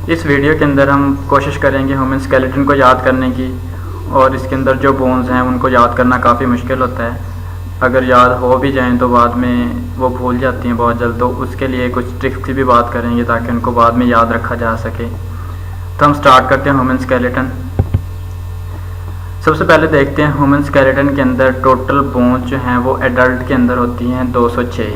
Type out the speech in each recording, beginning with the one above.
इस वीडियो के अंदर हम कोशिश करेंगे ह्यूमन स्केलेटन को याद करने की, और इसके अंदर जो बोन्स हैं उनको याद करना काफ़ी मुश्किल होता है। अगर याद हो भी जाएं तो बाद में वो भूल जाती हैं बहुत जल्द, तो उसके लिए कुछ ट्रिक्स की भी बात करेंगे ताकि उनको बाद में याद रखा जा सके। तो हम स्टार्ट करते हैं ह्यूमन स्केलेटन। सबसे पहले देखते हैं ह्यूमन स्केलेटन के अंदर टोटल बोन्स जो हैं वो एडल्ट के अंदर होती हैं 206,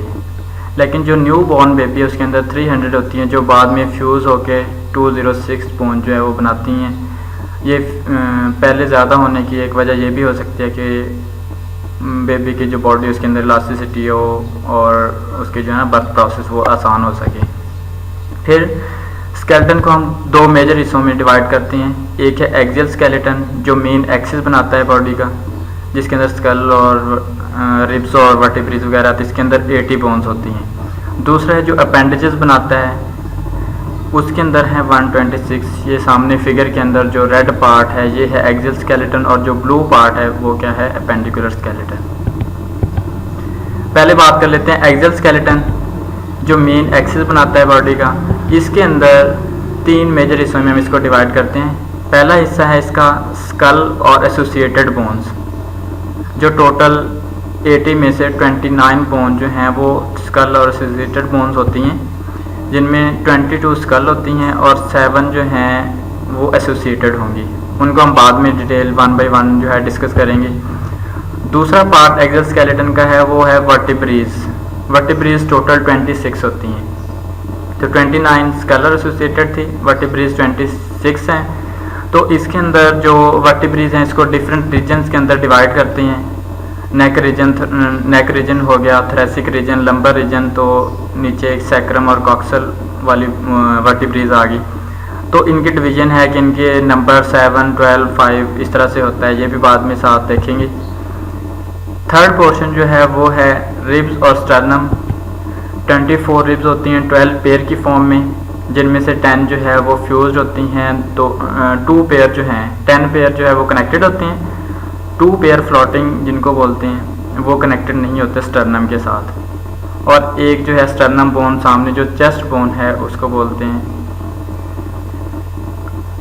लेकिन जो न्यू बॉर्न बेबी है उसके अंदर 300 होती हैं, जो बाद में फ्यूज़ होके 206 बोन जो है वो बनाती हैं। ये पहले ज़्यादा होने की एक वजह ये भी हो सकती है कि बेबी की जो बॉडी उसके अंदर इलास्टिसिटी हो और उसके जो है ना बर्थ प्रोसेस वो आसान हो सके। फिर स्केलेटन को हम दो मेजर हिस्सों में डिवाइड करते हैं। एक है एक्सियल स्केलेटन जो मेन एक्सिस बनाता है बॉडी का, जिसके अंदर स्कल और रिब्स और वर्टिब्रेज वगैरह आते हैं, इसके अंदर 80 बोन्स होती हैं। दूसरा है जो अपेंडेजेस बनाता है, उसके अंदर है 126। ये सामने फिगर के अंदर जो रेड पार्ट है ये है एक्सियल स्केलेटन, और जो ब्लू पार्ट है वो क्या है, अपेंडिकुलर स्केलेटन। पहले बात कर लेते हैं एक्सियल स्केलेटन जो मेन एक्सिस बनाता है बॉडी का। इसके अंदर 3 मेजर हिस्सों में हम इसको डिवाइड करते हैं। पहला हिस्सा है इसका स्कल और एसोसिएटेड बोन्स, जो टोटल 80 में से 29 बोन जो हैं वो स्कल और एसोसिएटेड बोन्स होती हैं, जिनमें 22 स्कल होती हैं और 7 जो हैं वो एसोसिएटेड होंगी। उनको हम बाद में डिटेल 1 बाय 1 जो है डिस्कस करेंगे। दूसरा पार्ट एक्सियल स्केलेटन का है वो है वर्टिब्रेज। वर्टिब्रेज टोटल 26 होती हैं, तो 29 स्कल और एसोसिएटेड थी, वर्टिब्रेज 26 हैं। तो इसके अंदर जो वर्टिब्रेज हैं इसको डिफरेंट रीजन्स के अंदर डिवाइड करते हैं। नेक रीजन हो गया, थोरेसिक रीजन, लंबर रीजन, तो नीचे एक सैक्रम और कॉक्सल वाली वर्टिब्रेज आ गई। तो इनकी डिवीजन है कि इनके नंबर 7, 12, 5 इस तरह से होता है, ये भी बाद में साथ देखेंगे। थर्ड पोर्शन जो है वो है रिब्स और स्टर्नम। 24 रिब्स होती हैं 12 पेयर की फॉर्म में, जिनमें से 10 जो है वो फ्यूज्ड होती हैं, तो 2 पेयर जो हैं 10 पेयर जो है वो कनेक्टेड होते हैं, 2 पेयर फ्लोटिंग जिनको बोलते हैं वो कनेक्टेड नहीं होते स्टर्नम के साथ, और एक जो है स्टर्नम बोन सामने जो चेस्ट बोन है उसको बोलते हैं।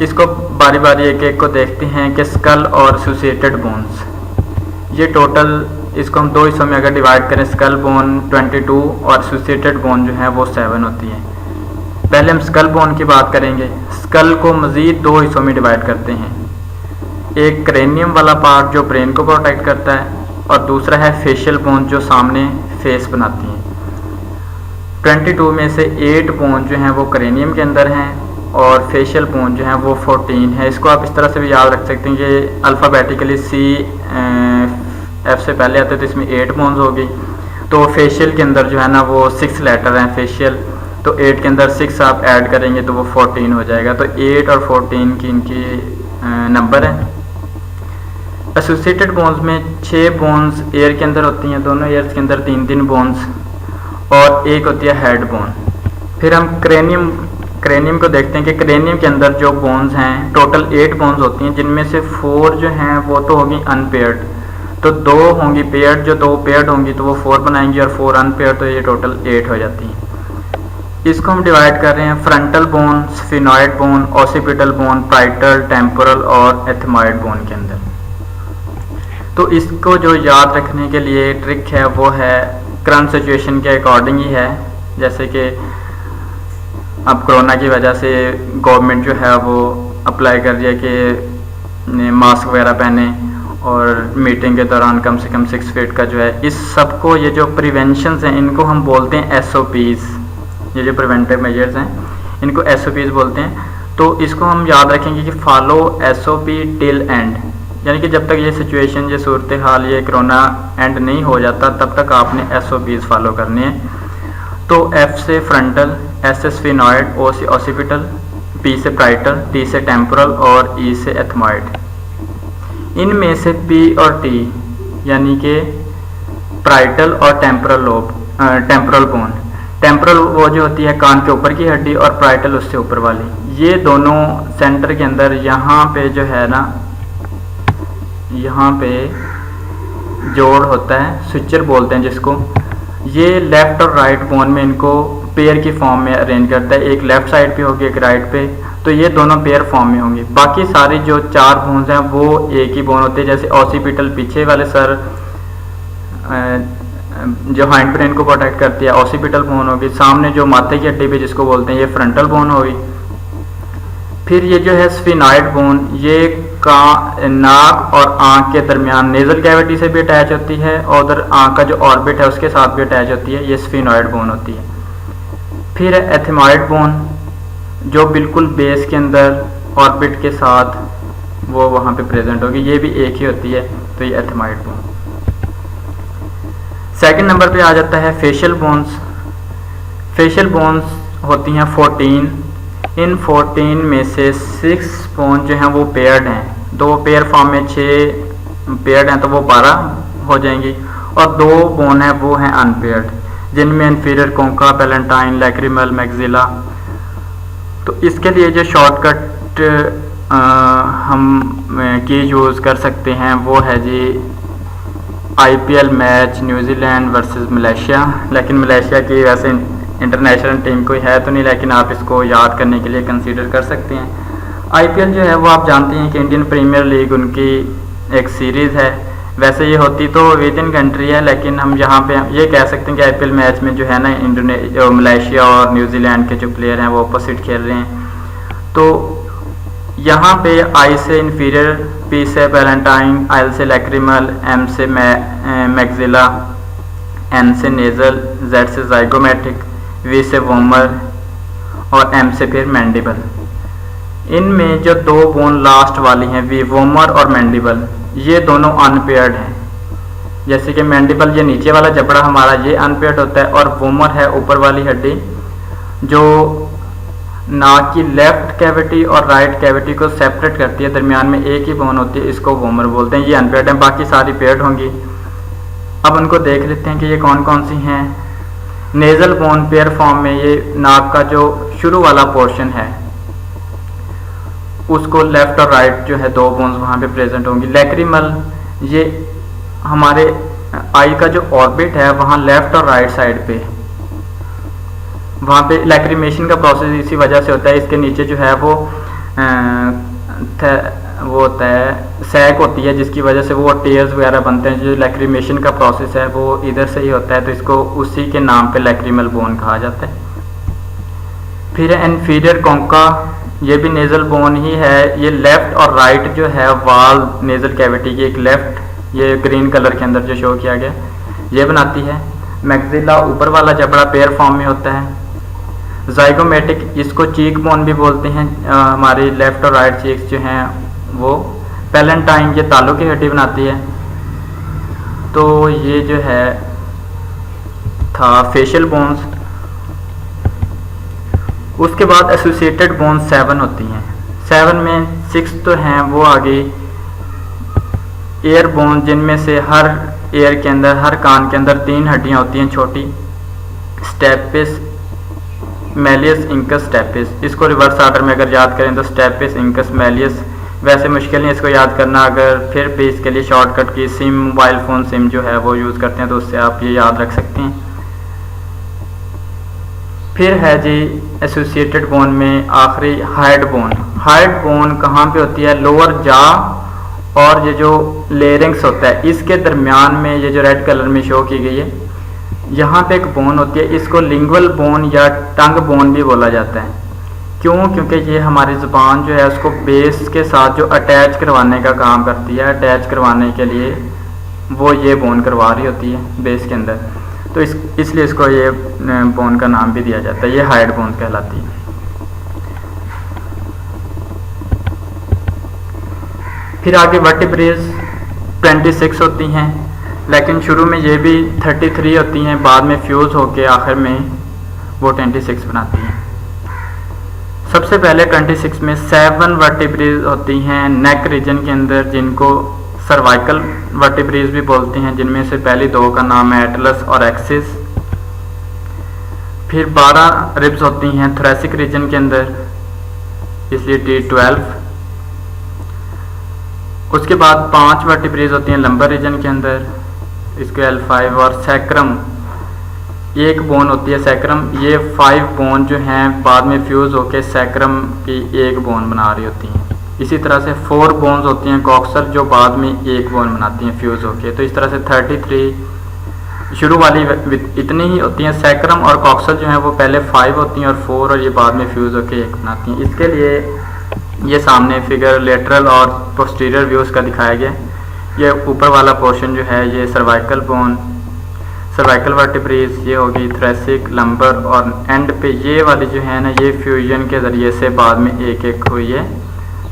इसको बारी बारी एक एक को देखते हैं कि स्कल और एसोसिएटेड बोन्स, ये टोटल इसको हम 2 हिस्सों में अगर डिवाइड करें, स्कल बोन 22 और एसोसिएटेड बोन जो है वो 7 होती है। पहले हम स्कल बोन की बात करेंगे। स्कल को मज़ीद 2 हिस्सों में डिवाइड करते हैं, एक क्रेनियम वाला पार्ट जो ब्रेन को प्रोटेक्ट करता है, और दूसरा है फेशियल बोन जो सामने फेस बनाती हैं। 22 में से 8 बोन जो हैं वो क्रेनियम के अंदर हैं, और फेशियल बोन जो हैं वो 14 है। इसको आप इस तरह से भी याद रख सकते हैं कि अल्फ़ाबेटिकली F से पहले आते हैं, तो इसमें 8 बोन्स होगी। तो फेशियल के अंदर जो है ना वो 6 लेटर हैं फेशियल, तो 8 के अंदर 6 आप ऐड करेंगे तो वो 14 हो जाएगा। तो 8 और 14 की इनकी नंबर है। एसोसिएटेड बोन्स में 6 बोन्स एयर के अंदर होती हैं, दोनों एयर्स के अंदर 3-3 बोन्स, और एक होती है हेड बोन। फिर हम क्रेनियम को देखते हैं कि क्रेनियम के अंदर जो बोन्स हैं टोटल 8 बोन्स होती हैं, जिनमें से 4 जो हैं वो तो होगी अनपेयर्ड, तो 2 होंगी पेयर्ड, जो 2 पेयर्ड होंगी तो वो 4 बनाएंगी, और 4 अनपेयर्ड, तो ये टोटल 8 हो जाती हैं। इसको हम डिवाइड कर रहे हैं frontal bone, sphenoid bone, occipital bone, parietal, temporal और एथमॉइड बोन के अंदर। तो इसको जो याद रखने के लिए ट्रिक है वो है करंट सिचुएशन के अकॉर्डिंग ही है। जैसे कि अब कोरोना की वजह से गवर्नमेंट जो है वो अप्लाई कर रही है कि मास्क वगैरह पहने, और मीटिंग के दौरान कम से कम 6 फीट का जो है, इस सब को ये जो प्रिवेंशंस हैं इनको हम बोलते हैं SOPs। ये जो प्रिवेंटिव मेजर्स हैं इनको SOPs बोलते हैं। तो इसको हम याद रखेंगे कि फॉलो SOP टिल एंड, यानी कि जब तक ये सिचुएशन, ये सूरत हाल, ये कोरोना एंड नहीं हो जाता तब तक आपने SOPs फॉलो करने हैं। तो F से फ्रंटल, S से स्फिनॉइड, O से ऑसिपिटल, P से पाइटल, T से टेम्पोरल और E से एथमॉइड। इनमें से P और T यानी कि पाइटल और टेम्पोरल बोन, टेम्पोरल वो जो होती है कान के ऊपर की हड्डी, और पाइटल उससे ऊपर वाली, ये दोनों सेंटर के अंदर यहाँ पे जो है ना, यहाँ पे जोड़ होता है, स्विचर बोलते हैं जिसको, ये लेफ्ट और राइट बोन में इनको पेयर की फॉर्म में अरेंज करता है। एक लेफ्ट साइड पे होगी, एक राइट पे, तो ये दोनों पेयर फॉर्म में होंगी। बाकी सारी जो 4 बोन्स हैं वो एक ही बोन होते हैं। जैसे ऑसिपिटल पीछे वाले सर जो हाइंड ब्रेन को प्रोटेक्ट करती है, ऑसिपिटल बोन होगी। सामने जो माथे की हड्डी पे जिसको बोलते हैं, ये फ्रंटल बोन होगी। फिर ये जो है स्फिनॉइड बोन, ये नाक और आंख के दरमियान नेजल कैविटी से भी अटैच होती है और उधर आंख का जो ऑर्बिट है उसके साथ भी अटैच होती है। ये स्फिनॉइड बोन होती है। फिर है एथेमॉइड बोन, जो बिल्कुल बेस के अंदर ऑर्बिट के साथ वो वहाँ पे प्रेजेंट होगी। ये भी एक ही होती है, तो ये एथेमॉइड बोन। सेकंड नंबर पे आ जाता है फेशियल बोन्स। फेशियल बोन्स होती हैं 14। इन 14 में से 6 बोन जो हैं वो पेयर्ड हैं। 2 पेयर फॉर्म में 6 पेयर्ड हैं, तो वो 12 हो जाएंगी। और 2 बोन हैं वो हैं अनपेयर्ड, जिनमें इन्फीरियर कोंका, पैलेंटाइन, लैक्रिमल, मैक्सिला। तो इसके लिए जो शॉर्टकट हम की यूज़ कर सकते हैं वो है जी IPL match New Zealand versus Malaysia. लेकिन मलेशिया की वैसे इंटरनेशनल टीम कोई है तो नहीं, लेकिन आप इसको याद करने के लिए कंसीडर कर सकते हैं। IPL जो है वो आप जानते हैं कि इंडियन प्रीमियर लीग उनकी एक सीरीज़ है। वैसे ये होती तो विद इन कंट्री है, लेकिन हम यहाँ पे ये कह सकते हैं कि IPL मैच में जो है ना मलेशिया और न्यूजीलैंड के जो प्लेयर हैं वो अपोजिट खेल रहे हैं। तो यहाँ पे I से इन्फीरियर, P से पैलेंटाइन, L से लैक्रिमल, M से मैक्सिला, N से नेजल, Z से जाइगोमेटिक, V से वोमर और M से फिर मैंडिबल। इनमें जो 2 बोन लास्ट वाली हैं V, वोमर और मैंडिबल, ये दोनों अनपेयर्ड हैं। जैसे कि मैंडिबल ये नीचे वाला जबड़ा हमारा ये अनपेयर्ड होता है, और वोमर है ऊपर वाली हड्डी जो नाक की लेफ्ट कैविटी और राइट कैविटी को सेपरेट करती है, दरमियान में एक ही बोन होती है, इसको वोमर बोलते हैं। ये अनपेयर्ड हैं, बाकी सारी पेयर्ड होंगी। अब उनको देख लेते हैं कि ये कौन कौन सी हैं। नेजल बोन पेयर फॉर्म में ये नाक का जो शुरू वाला पोर्शन है उसको लेफ्ट और राइट जो है 2 बोन्स वहाँ पे प्रेजेंट होंगी। लैक्रिमल, ये हमारे आई का जो ऑर्बिट है वहाँ लेफ्ट और राइट साइड पे, वहाँ पे लैक्रिमेशन का प्रोसेस इसी वजह से होता है। इसके नीचे जो है वो होता है सैक होती है, जिसकी वजह से वो टेयर्स वगैरह बनते हैं। जो लैक्रिमेशन का प्रोसेस है वो इधर से ही होता है, तो इसको उसी के नाम पे लैक्रिमल बोन कहा जाता है। फिर इन्फीरियर कोंका, ये भी नेजल बोन ही है। ये लेफ्ट और राइट जो है वाल नेजल कैविटी की, एक लेफ्ट ये ग्रीन कलर के अंदर जो शो किया गया ये बनाती है। मैक्सिला ऊपर वाला जबड़ा पेयर फॉर्म में होता है। जाइगोमेटिक, इसको चीक बोन भी बोलते हैं, हमारी लेफ्ट और राइट चीक्स जो हैं वो। पैलेंटाइन, ये तालू की हड्डी बनाती है। तो ये जो है था फेशियल बोन्स। उसके बाद एसोसिएटेड बोन 7 होती हैं। 7 में 6 तो हैं वो आ गई एयर बोन, जिनमें से हर एयर के अंदर, हर कान के अंदर 3 हड्डियां होती हैं छोटी। Stapes, malleus, incus, stapes. इसको रिवर्स ऑर्डर में अगर याद करें तो स्टेपिस, इंकस, मैलियस। वैसे मुश्किल नहीं इसको याद करना, अगर फिर भी इसके लिए शॉर्टकट की सिम, मोबाइल फ़ोन सिम जो है वो यूज़ करते हैं तो उससे आप ये याद रख सकते हैं। फिर है जी एसोसिएटेड बोन में आखिरी हाइड बोन। हाइड बोन कहाँ पे होती है? लोअर जा और ये जो लेरिंग्स होता है इसके दरमियान में, ये जो रेड कलर में शो की गई है, यहाँ पे एक बोन होती है। इसको लिंगुअल बोन या टंग बोन भी बोला जाता है। क्यों? क्योंकि ये हमारी ज़ुबान जो है उसको बेस के साथ जो अटैच करवाने का काम करती है। अटैच करवाने के लिए वो ये बोन करवा रही होती है बेस के अंदर, तो इसलिए इसको ये बोन का नाम भी दिया जाता है। ये हाइड बोन कहलाती है। फिर आगे वर्टिब्रेज 26 होती हैं, लेकिन शुरू में ये भी 33 होती हैं, बाद में फ्यूज़ होके आखिर में वो 26 बनाती हैं। सबसे पहले 26 में 7 वर्टिब्रेज होती हैं नेक रीजन के अंदर, जिनको सर्वाइकल वर्टिब्रेज भी बोलते हैं, जिनमें से पहली 2 का नाम है एटलस और एक्सिस। फिर 12 रिब्स होती हैं थोरेसिक रीजन के अंदर, इसलिए T12। उसके बाद 5 वर्टिब्रेज होती हैं लंबर रीजन के अंदर, इसको L5। और सैक्रम एक बोन होती है सैक्रम। ये 5 बोन जो हैं बाद में फ्यूज़ होकर सैक्रम की एक बोन बना रही होती हैं। इसी तरह से 4 बोन्स होती हैं कॉक्सल जो बाद में एक बोन बनाती हैं फ्यूज़ होके। तो इस तरह से 33 शुरू वाली इतनी ही होती हैं। सैक्रम और कॉक्सल जो हैं वो पहले 5 होती हैं और 4, और ये बाद में फ्यूज़ होके एक बनाती हैं। इसके लिए ये सामने फिगर लेटरल और पोस्टीरियर व्यूज़ का दिखाया गया। ये ऊपर वाला पोर्शन जो है ये सर्वाइकल बोन, सर्वाइकल वर्टिब्रेस, ये होगी थ्रेसिक, लंबर, और एंड पे ये वाली जो है ना ये फ्यूजन के ज़रिए से बाद में एक एक हुई है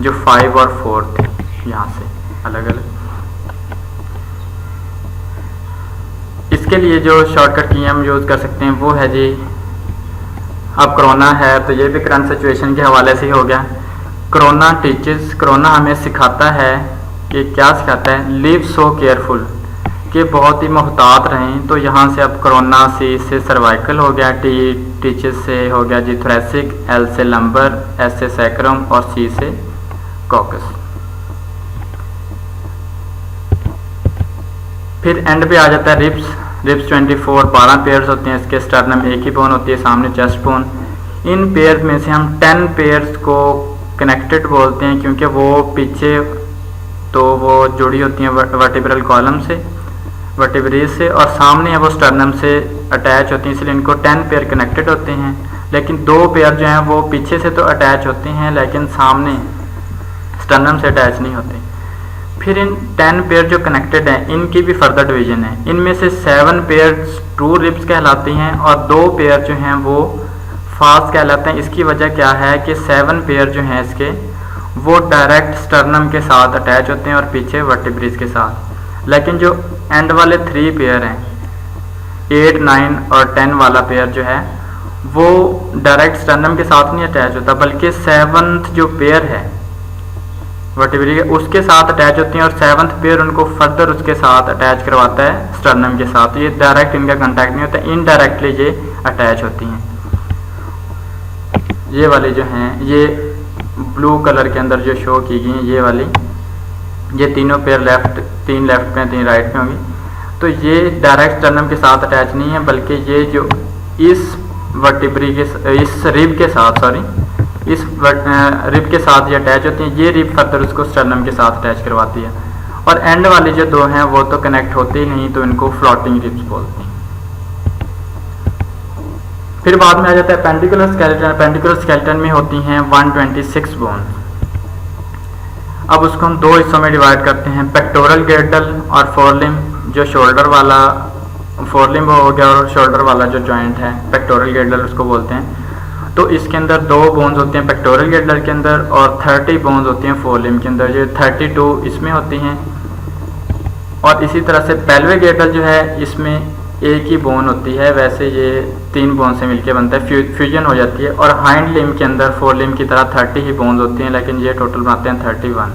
जो 5 और 4 थे यहाँ से अलग अलग। इसके लिए जो शॉर्टकट की हम यूज़ कर सकते हैं वो है जी, अब कोरोना है तो ये भी करंट सिचुएशन के हवाले से ही हो गया। कोरोना टीचर्स, कोरोना हमें सिखाता है कि क्या सिखाता है, लिव सो केयरफुल, कि बहुत ही मोहतात रहें। तो यहाँ से अब कोरोना सी से सर्वाइकल हो गया, टी टीचर्स से हो गया जी थ्रेसिक, एल से लंबर, एस से सैक्रम और सी से कॉकस। फिर एंड पे आ जाता है रिब्स। रिब्स 24 12 पेयर्स होते हैं इसके। स्टर्नम एक ही बोन होती है, सामने चेस्ट बोन। इन पेयर्स में से हम 10 पेयर्स को कनेक्टेड बोलते हैं क्योंकि वो पीछे तो वो जुड़ी होती हैं वर्टिब्रल कॉलम से, वर्टिब्रेस से, और सामने है वो स्टर्नम से अटैच होती हैं, इसलिए इनको 10 पेयर कनेक्टेड होते हैं। लेकिन 2 पेयर जो हैं वो पीछे से तो अटैच होते हैं लेकिन सामने स्टर्नम से अटैच नहीं होते। फिर इन 10 पेयर जो कनेक्टेड हैं इनकी भी फर्दर डिवीजन है। इनमें से 7 पेयर ट्रू रिब्स कहलाती हैं और 2 पेयर जो हैं वो फास्ट कहलाते हैं। इसकी वजह क्या है कि 7 पेयर जो हैं इसके वो डायरेक्ट स्टर्नम के साथ अटैच होते हैं और पीछे वर्टिब्रेस के साथ। लेकिन जो एंड वाले 3 पेयर हैं 8, 9 और 10 वाला पेयर जो है वो डायरेक्ट स्टर्नम के साथ नहीं अटैच होता, बल्कि 7th जो पेयर है वर्टिब्रेस उसके साथ अटैच होती हैं और 7th पेयर उनको फर्दर उसके साथ अटैच करवाता है स्टर्नम के साथ। ये डायरेक्ट इनका कांटेक्ट नहीं होता, इनडायरेक्टली ये अटैच होती हैं। ये वाली जो हैं ये ब्लू कलर के अंदर जो शो की गई हैं ये वाली, ये तीनों पेयर लेफ्ट, 3 लेफ्ट में 3 राइट में होंगी। तो ये डायरेक्ट स्टर्नम के साथ अटैच नहीं है, बल्कि ये जो इस वर्टिब्री के इस रिब के साथ इस रिब के साथ ये अटैच होती हैं। ये रिब फर्दर उसको स्टर्नम के साथ अटैच करवाती है। और एंड वाली जो 2 हैं वो तो कनेक्ट होते ही नहीं, तो इनको फ्लोटिंग रिब्स बोलते हैं। फिर बाद में आ जाता है पेंडिकुलर स्केलेटन। पेंडिकुलर स्केलेटन में होती हैं 126 बोन। अब उसको हम 2 हिस्सों में डिवाइड करते हैं, पेक्टोरल गिर्डल और फोरलिम। जो शोल्डर वाला फोरलिम हो गया और शोल्डर वाला जो जॉइंट है पेक्टोरल गिर्डल उसको बोलते हैं। तो इसके अंदर 2 बोन्स होते हैं पेक्टोरल गिर्डल के अंदर और 30 बोन्स होती हैं फोरलिम के अंदर। ये 32 इसमें होती हैं। और इसी तरह से पेल्विक गिर्डल जो है इसमें एक ही बोन होती है, वैसे ये 3 बोन से मिलके बनता है, फ्यूजन हो जाती है। और हाइंड लिम के अंदर फोरलिम की तरह 30 ही बोन्स होती हैं, लेकिन ये टोटल बनाते हैं 31।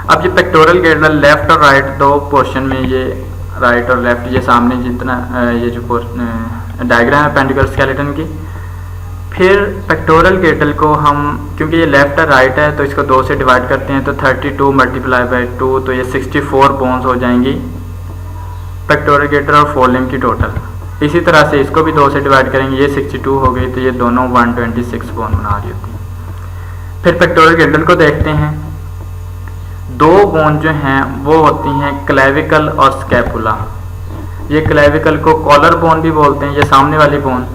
अब ये पेक्टोरल गिर्डल लेफ्ट और राइट 2 पोर्शन में, ये राइट और लेफ्ट, ये सामने जितना ये जो डायग्राम है पेंडिकुलर स्केलेटन की। फिर पेक्टोरल गिर्डल को हम, क्योंकि ये लेफ्ट और राइट है तो इसको 2 से डिवाइड करते हैं, तो 32 मल्टीप्लाई बाई 2 तो ये 64 बोन्स हो जाएंगी पेक्टोरल गिर्डल और फोरलिम की टोटल। इसी तरह से इसको भी 2 से डिवाइड करेंगे, ये 62 हो गई, तो ये दोनों 126 बोन बना रही होती है। फिर पेक्टोरल गिर्डल को देखते हैं। 2 बोन जो हैं वो होती हैं क्लेविकल और स्कैपुला। ये क्लेविकल को कॉलर बोन भी बोलते हैं, ये सामने वाली बोन,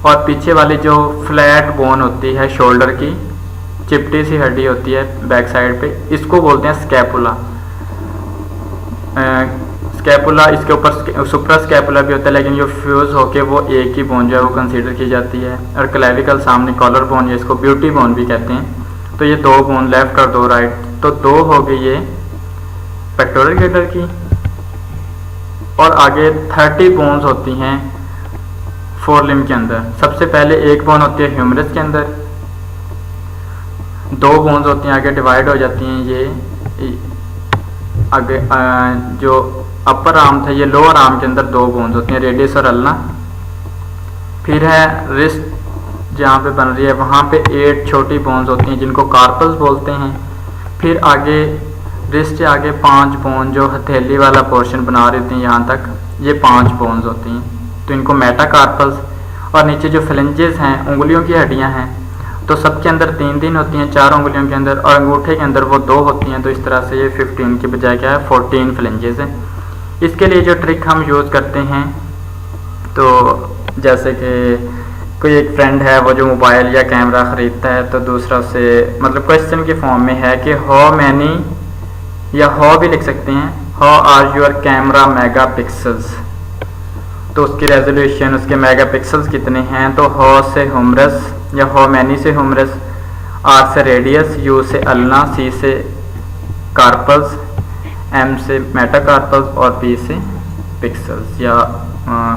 और पीछे वाली जो फ्लैट बोन होती है शोल्डर की, चिपटी सी हड्डी होती है बैक साइड पे, इसको बोलते हैं स्कैपुला। स्कैपुला इसके ऊपर सुप्रा स्कैपुला भी होता है, लेकिन जो फ्यूज होके वो एक ही बोन जो है वो कंसीडर की जाती है। और क्लेविकल सामने कॉलर बोन, इसको ब्यूटी बोन भी कहते हैं। तो ये 2 बोन लेफ्ट और 2 राइट, तो 2 हो गई ये पेक्टोरल गिर्डल की। और आगे 30 बोन्स होती हैं फोरलिम के अंदर। सबसे पहले एक बोन होती है ह्यूमरस के अंदर, 2 बोन्स होती हैं आगे डिवाइड हो जाती हैं। ये आगे जो अपर आर्म था, ये लोअर आर्म के अंदर 2 बोन्स होती हैं, रेडियस और अल्ना। फिर है रिस्ट जहाँ पे बन रही है, वहाँ पे 8 छोटी बोन्स होती हैं जिनको कार्पल्स बोलते हैं। फिर आगे रिस्ट से आगे 5 बोन जो हथेली वाला पोर्शन बना रही होती हैं यहाँ तक, ये 5 बोन्स होती हैं, तो इनको मेटाकार्पल्स। और नीचे जो फ्लेंजेस हैं, उंगलियों की हड्डियां हैं, तो सबके अंदर 3 होती हैं, 4 उंगलियों के अंदर, और अंगूठे के अंदर वो 2 होती हैं। तो इस तरह से ये 15 के बजाय क्या है 14 फ्लेंजेस हैं। इसके लिए जो ट्रिक हम यूज़ करते हैं, तो जैसे कि कोई एक फ्रेंड है वो जो मोबाइल या कैमरा ख़रीदता है, तो दूसरा उससे मतलब क्वेश्चन के फॉर्म में है कि हाउ मैनी, या हाउ भी लिख सकते हैं, how are your camera megapixels, तो उसकी रेजोल्यूशन, उसके मेगापिक्सल्स कितने हैं। तो हाउ से ह्यूमरस या हाउ मैनी से ह्यूमरस, आर से रेडियस, यू से अल्ना, सी से कार्पल्स, एम से मेटाकार्पल्स और पी से पिक्सल्स या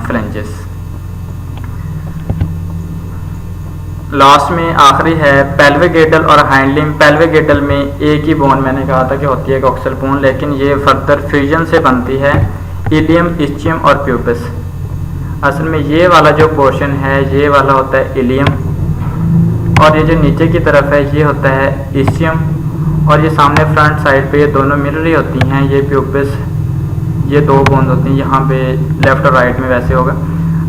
फ्लेंजेस। लास्ट में आखिरी है पेल्विक और हाइंडलिम। पेल्विक में एक ही बोन मैंने कहा था कि होती है कॉक्सल बोन, लेकिन ये फर्दर फ्यूजन से बनती है इलियम, इस्चियम और प्यूपस। असल में ये वाला जो पोर्शन है ये वाला होता है इलियम, और ये जो नीचे की तरफ है ये होता है इस्चियम, और ये सामने फ्रंट साइड पे ये दोनों मिल रही होती हैं, ये प्यूपस, ये 2 बोन्स होती हैं, यहाँ पे लेफ्ट और राइट में वैसे होगा।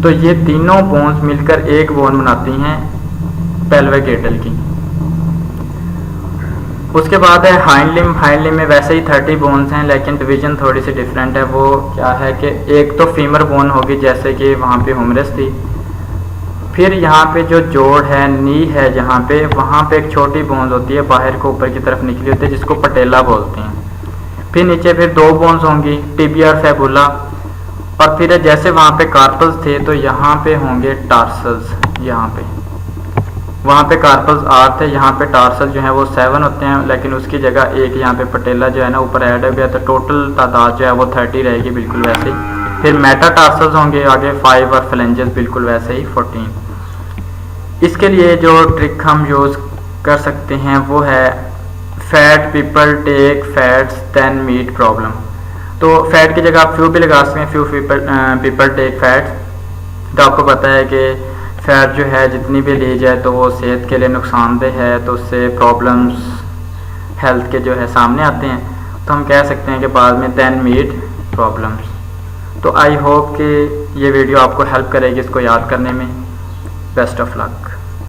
तो ये तीनों बोन्स मिलकर एक बोन बनाती हैं पेल्विक की। उसके बाद है हाइंडलिम। हाइंडलिम में वैसे ही 30 बोन्स हैं, लेकिन डिवीजन थोड़ी सी डिफरेंट है। वो क्या है कि एक तो फीमर बोन होगी, जैसे कि वहाँ पे ह्यूमरस थी, फिर यहाँ पे जो जोड़ है, नी है जहाँ पे, वहाँ पे एक छोटी बोन्स होती है बाहर को ऊपर की तरफ निकली होती है, जिसको पटेला बोलते हैं। फिर नीचे फिर 2 बोन्स होंगी, टिबिया और फैबुला, और फिर जैसे वहाँ पे कार्पल्स थे तो यहाँ पे होंगे टार्सल्स, यहाँ पे, वहाँ पे कार्पल्स 8 थे, यहाँ पे टार्सल जो है वो 7 होते हैं, लेकिन उसकी जगह एक यहाँ पे पटेला जो है ना ऊपर ऐड हो गया, तो टोटल तादाद जो है वो 30 रहेगी बिल्कुल वैसे ही। फिर मेटा टार्सल्स होंगे आगे 5 और फ्लेंजेस बिल्कुल वैसे ही 14। इसके लिए जो ट्रिक हम यूज़ कर सकते हैं वो है fat people take fats then meet problem. तो फैट की जगह आप फ्यू भी लगा सकते हैं, फ्यू पीपल टेक फैट्स। तो आपको पता है कि फैट जो है जितनी भी ली जाए तो वो सेहत के लिए नुकसानदेह है, तो उससे प्रॉब्लम्स हेल्थ के जो है सामने आते हैं। तो हम कह सकते हैं कि बाद में देन मीट प्रॉब्लम्स। तो आई होप कि ये वीडियो आपको हेल्प करेगी इसको याद करने में। Best of luck.